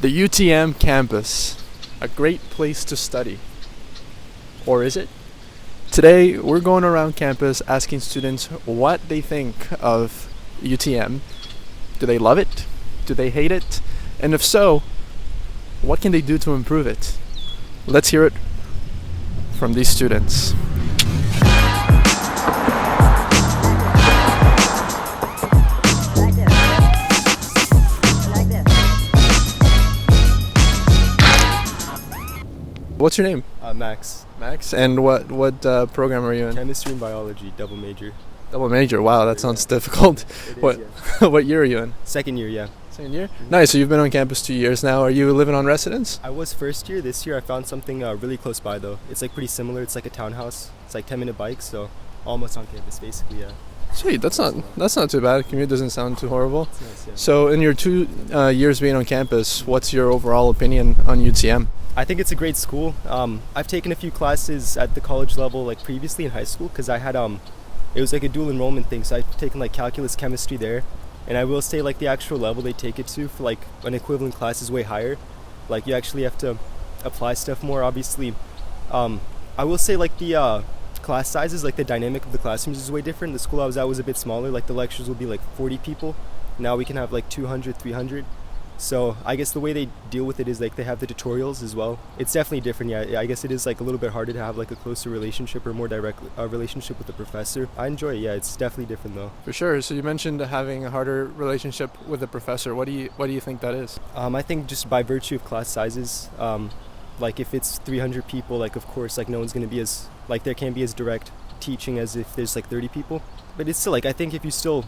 The UTM campus, a great place to study. Or is it? Today, we're going around campus asking students what they think of UTM. Do they love it? Do they hate it? And if so, what can they do to improve it? Let's hear it from these students. What's your name? Max. Max. And what program are you in? Chemistry and biology, double major. Double major. Wow, that sounds difficult. What what year are you in? Second year, yeah. Second year? Nice. So you've been on campus 2 years now. Are you living on residence? I was first year. This year I found something really close by though. It's like pretty similar. It's like a townhouse. It's like 10-minute bike, so almost on campus basically, yeah. Sweet. That's not too bad. Commute doesn't sound too horrible. It's nice, yeah. So in your 2 years being on campus, what's your overall opinion on UTM? I think it's a great school. I've taken a few classes at the college level like previously in high school because I had it was like a dual enrollment thing, so I've taken like calculus, chemistry there, and I will say like the actual level they take it to for like an equivalent class is way higher. Like you actually have to apply stuff more obviously. I will say like the class sizes, like the dynamic of the classrooms is way different. The school I was at was a bit smaller, like the lectures will be like 40 people. Now we can have like 200, 300. So I guess the way they deal with it is like they have the tutorials as well. It's definitely different, yeah. I guess it is like a little bit harder to have like a closer relationship or more direct relationship with the professor. I enjoy it, yeah. It's definitely different though. For sure. So you mentioned having a harder relationship with the professor. What do you think that is? I think just by virtue of class sizes, like if it's 300 people, like of course like no one's going to be as, like there can't be as direct teaching as if there's like 30 people. But it's still like, I think if you still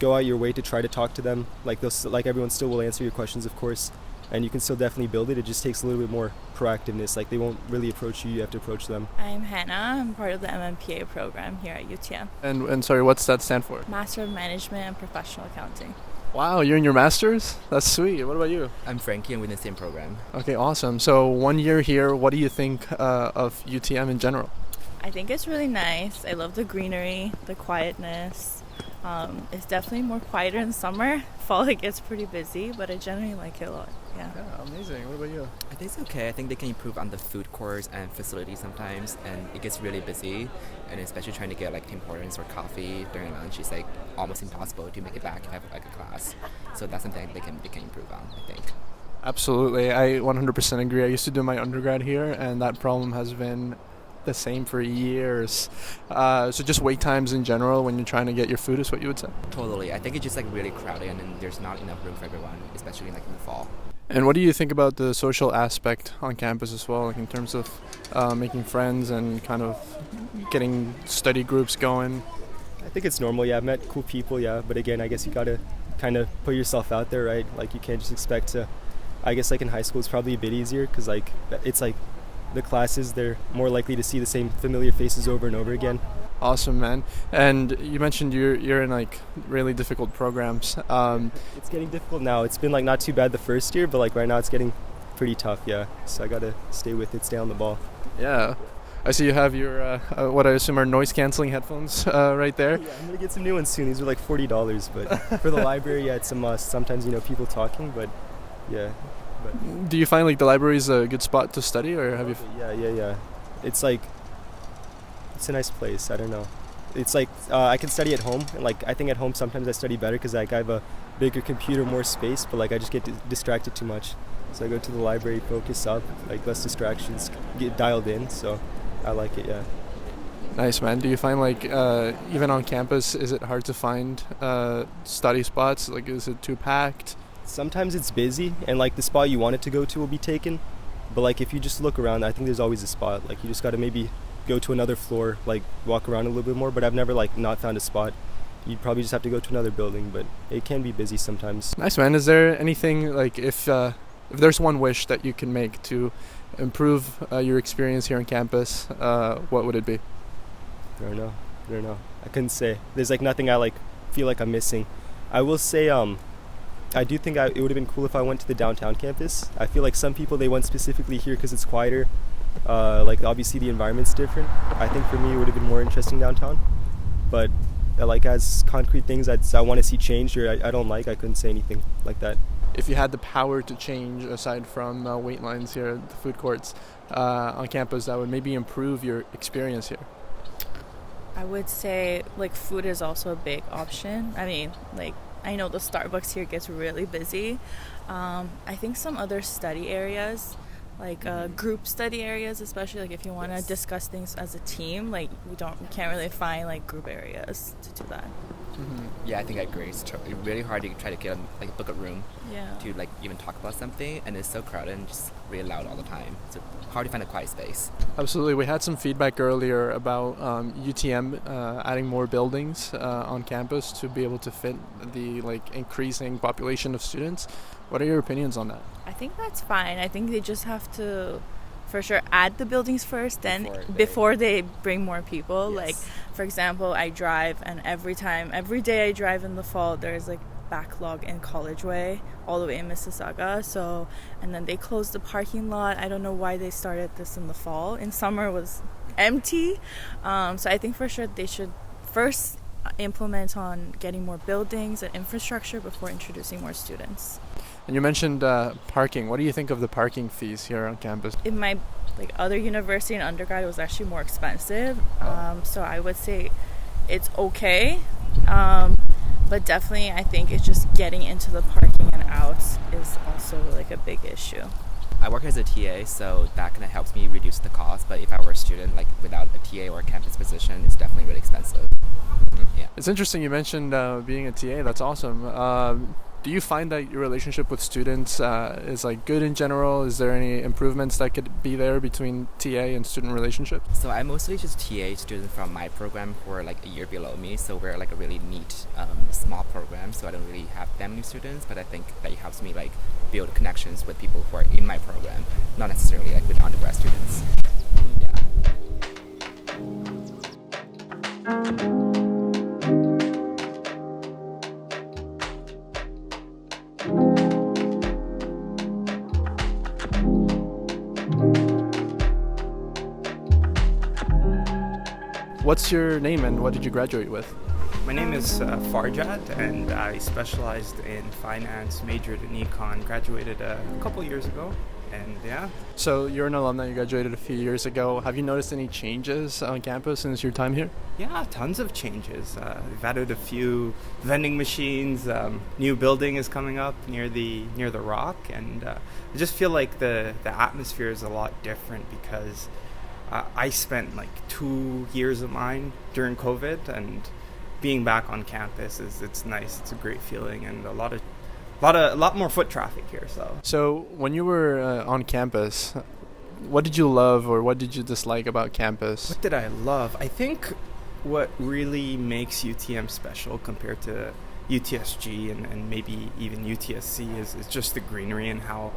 go out your way to try to talk to them, like those, like everyone still will answer your questions of course, and you can still definitely build it. It just takes a little bit more proactiveness. Like they won't really approach you, you have to approach them. I'm Hannah. I'm part of the MMPA program here at UTM. And sorry, what's that stand for? Master of Management and Professional Accounting. Wow, you're in your master's? That's sweet. What about you? I'm Frankie. I'm within the same program. Okay, awesome. So 1 year here, what do you think of UTM in general? I think it's really nice. I love the greenery, the quietness. It's definitely more quieter in summer. Fall it gets pretty busy, but I generally like it a lot. Yeah, amazing. What about you? I think it's okay. I think they can improve on the food courts and facilities sometimes, and it gets really busy, and especially trying to get like Tim Hortons or coffee during lunch is like almost impossible to make it back and have like a class. So that's something they can improve on, I think. Absolutely. I 100% agree. I used to do my undergrad here, and that problem has been the same for years. So just wait times in general when you're trying to get your food is what you would say? Totally. I think it's just like really crowded and then there's not enough room for everyone, especially like in the fall. And what do you think about the social aspect on campus as well, like in terms of making friends and kind of getting study groups going? I think it's normal, yeah. I've met cool people, yeah. But again, I guess you gotta kind of put yourself out there, right? Like you can't just expect to, I guess like in high school it's probably a bit easier because like it's like the classes, they're more likely to see the same familiar faces over and over again. Awesome, man. And you mentioned you're in like really difficult programs. It's getting difficult now. It's been like not too bad the first year, but like right now it's getting pretty tough, yeah. So I gotta stay with it, stay on the ball. Yeah. I see you have your what I assume are noise canceling headphones right there. Yeah, I'm gonna get some new ones soon. These are like $40, but for the library, yeah, it's a must. Sometimes, people talking, but yeah. But do you find like the library is a good spot to study, or have you? Yeah. It's like, it's a nice place. I don't know. It's like I can study at home, and like I think at home sometimes I study better because like I have a bigger computer, more space, but like I just get distracted too much. So I go to the library, focus up, like less distractions, get dialed in. So I like it, yeah. Nice, man. Do you find like even on campus, is it hard to find study spots? Like, is it too packed? Sometimes it's busy, and like the spot you want it to go to will be taken. But like if you just look around, I think there's always a spot. Like you just got to maybe go to another floor, like walk around a little bit more. But I've never like not found a spot. You'd probably just have to go to another building, but it can be busy sometimes. Nice, man. Is there anything like if there's one wish that you can make to improve your experience here on campus, what would it be? I don't know. I couldn't say. There's like nothing I like feel like I'm missing. I will say I do think it would have been cool if I went to the downtown campus. I feel like some people, they went specifically here because it's quieter. Like obviously the environment's different. I think for me it would have been more interesting downtown. But like as concrete things I want to see changed or I don't like, I couldn't say anything like that. if you had the power to change, aside from wait lines here at the food courts on campus, that would maybe improve your experience here? I would say like food is also a big option. I mean, like I know the Starbucks here gets really busy. I think some other study areas, like group study areas, especially like if you want to discuss things as a team, like we can't really find like group areas to do that. Yeah, I think I agree. It's really hard to try to get book a room Yeah. to like even talk about something, and it's so crowded and just really loud all the time. So hard to find a quiet space. Absolutely. We had some feedback earlier about UTM adding more buildings on campus to be able to fit the increasing population of students. What are your opinions on that? I think that's fine. I think they just have to, for sure, add the buildings first, then Before before they bring more people. Yes. Like, for example, I drive, and every day I drive in the fall, there's like backlog in College Way, all the way in Mississauga. So, and then they closed the parking lot. I don't know why they started this in the fall. In summer, it was empty. So I think for sure they should first implement on getting more buildings and infrastructure before introducing more students. And you mentioned parking. What do you think of the parking fees here on campus? In my other university and undergrad, it was actually more expensive. So I would say it's okay. But definitely I think it's just getting into the parking and out is also like a big issue. I work as a TA, so that kind of helps me reduce the cost. But if I were a student, like without a TA or a campus position, it's definitely really expensive. Yeah. It's interesting you mentioned being a TA. That's awesome. Do you find that your relationship with students is like good in general? Is there any improvements that could be there between TA and student relationship? So I mostly just TA students from my program who are like a year below me. So we're like a really neat, small program. So I don't really have that many students, but I think that it helps me like build connections with people who are in my program, not necessarily like with undergrad students. Yeah. What's your name and what did you graduate with? My name is Farjad, and I specialized in finance, majored in econ, graduated a couple years ago, and yeah. So you're an alumni, you graduated a few years ago. Have you noticed any changes on campus since your time here? Yeah, tons of changes. We've added a few vending machines. New building is coming up near the Rock, and I just feel like the atmosphere is a lot different because I spent like 2 years of mine during COVID, and being back on campus it's nice. It's a great feeling, and a lot more foot traffic here. So when you were on campus, what did you love or what did you dislike about campus? What did I love? I think what really makes UTM special compared to UTSG and maybe even UTSC is just the greenery and how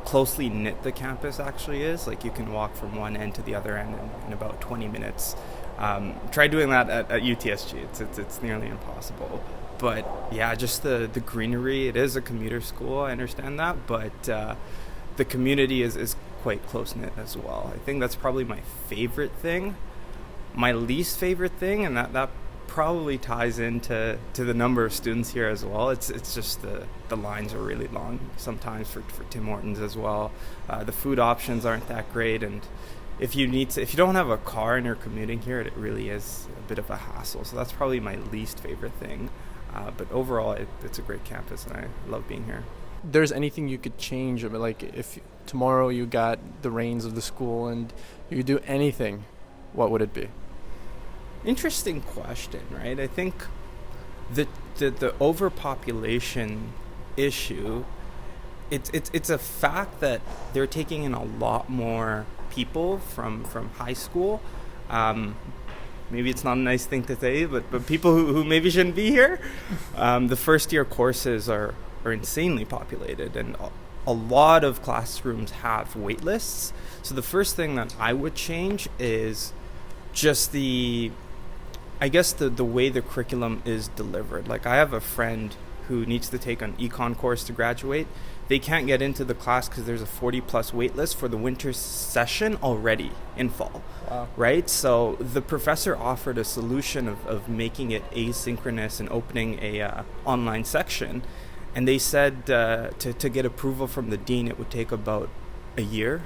closely knit the campus actually is. Like you can walk from one end to the other end in about 20 minutes. Try doing that at UTSG. It's nearly impossible. But yeah, just the greenery. It is a commuter school, I understand that, but the community is quite close-knit as well. I think that's probably my favorite thing. My least favorite thing, and that probably ties into the number of students here as well. It's just the lines are really long sometimes for Tim Hortons as well. The food options aren't that great, and if you don't have a car and you're commuting here, it really is a bit of a hassle. So that's probably my least favorite thing. But overall, it's a great campus, and I love being here. There's anything you could change? I mean, like if tomorrow you got the reins of the school and you could do anything, what would it be? Interesting question, right? I think the overpopulation issue, it's a fact that they're taking in a lot more people from high school. Maybe it's not a nice thing to say, but people who maybe shouldn't be here. The first year courses are insanely populated, and a lot of classrooms have wait lists. So the first thing that I would change is just the way the curriculum is delivered. Like I have a friend who needs to take an econ course to graduate. They can't get into the class because there's a 40+ wait list for the winter session already in fall. Wow. Right? So the professor offered a solution of making it asynchronous and opening a online section. And they said to get approval from the dean, it would take about a year.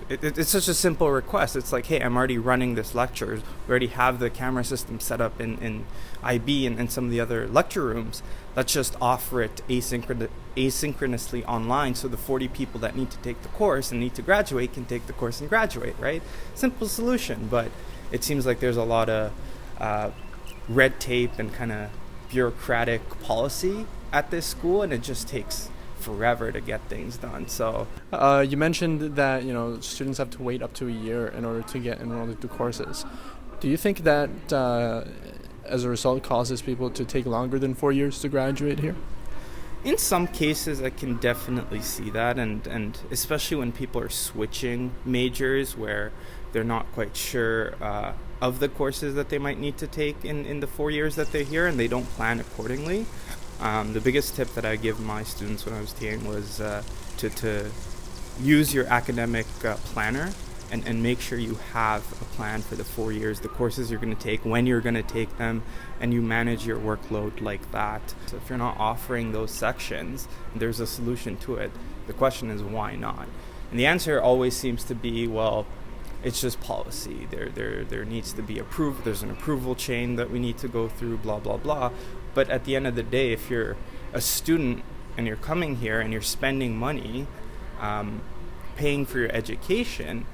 It's such a simple request. It's like, hey, I'm already running this lecture. We already have the camera system set up in IB and some of the other lecture rooms. Let's just offer it asynchronously online, so the 40 people that need to take the course and need to graduate can take the course and graduate, right? Simple solution, but it seems like there's a lot of red tape and kind of bureaucratic policy at this school, and it just takes forever to get things done. So you mentioned that students have to wait up to a year in order to get enrolled into courses. Do you think that as a result causes people to take longer than 4 years to graduate here? in some cases I can definitely see that, and especially when people are switching majors where they're not quite sure of the courses that they might need to take in the 4 years that they're here, and they don't plan accordingly. The biggest tip that I give my students when I was TAing was to use your academic planner and make sure you have a plan for the 4 years, the courses you're going to take, when you're going to take them, and you manage your workload like that. So if you're not offering those sections, there's a solution to it. The question is, why not? And the answer always seems to be, well, it's just policy. There needs to be approval. There's an approval chain that we need to go through, blah, blah, blah. But at the end of the day, if you're a student and you're coming here and you're spending money, paying for your education,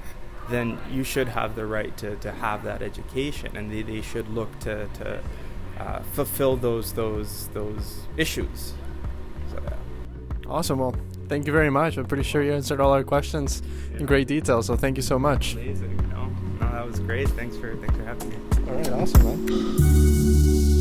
then you should have the right to have that education, and they should look to fulfill those issues. So, yeah. Awesome. Well, thank you very much. I'm pretty sure you answered all our questions in great detail, so thank you so much. Amazing, No, that was great. Thanks for having me. All right, awesome, man.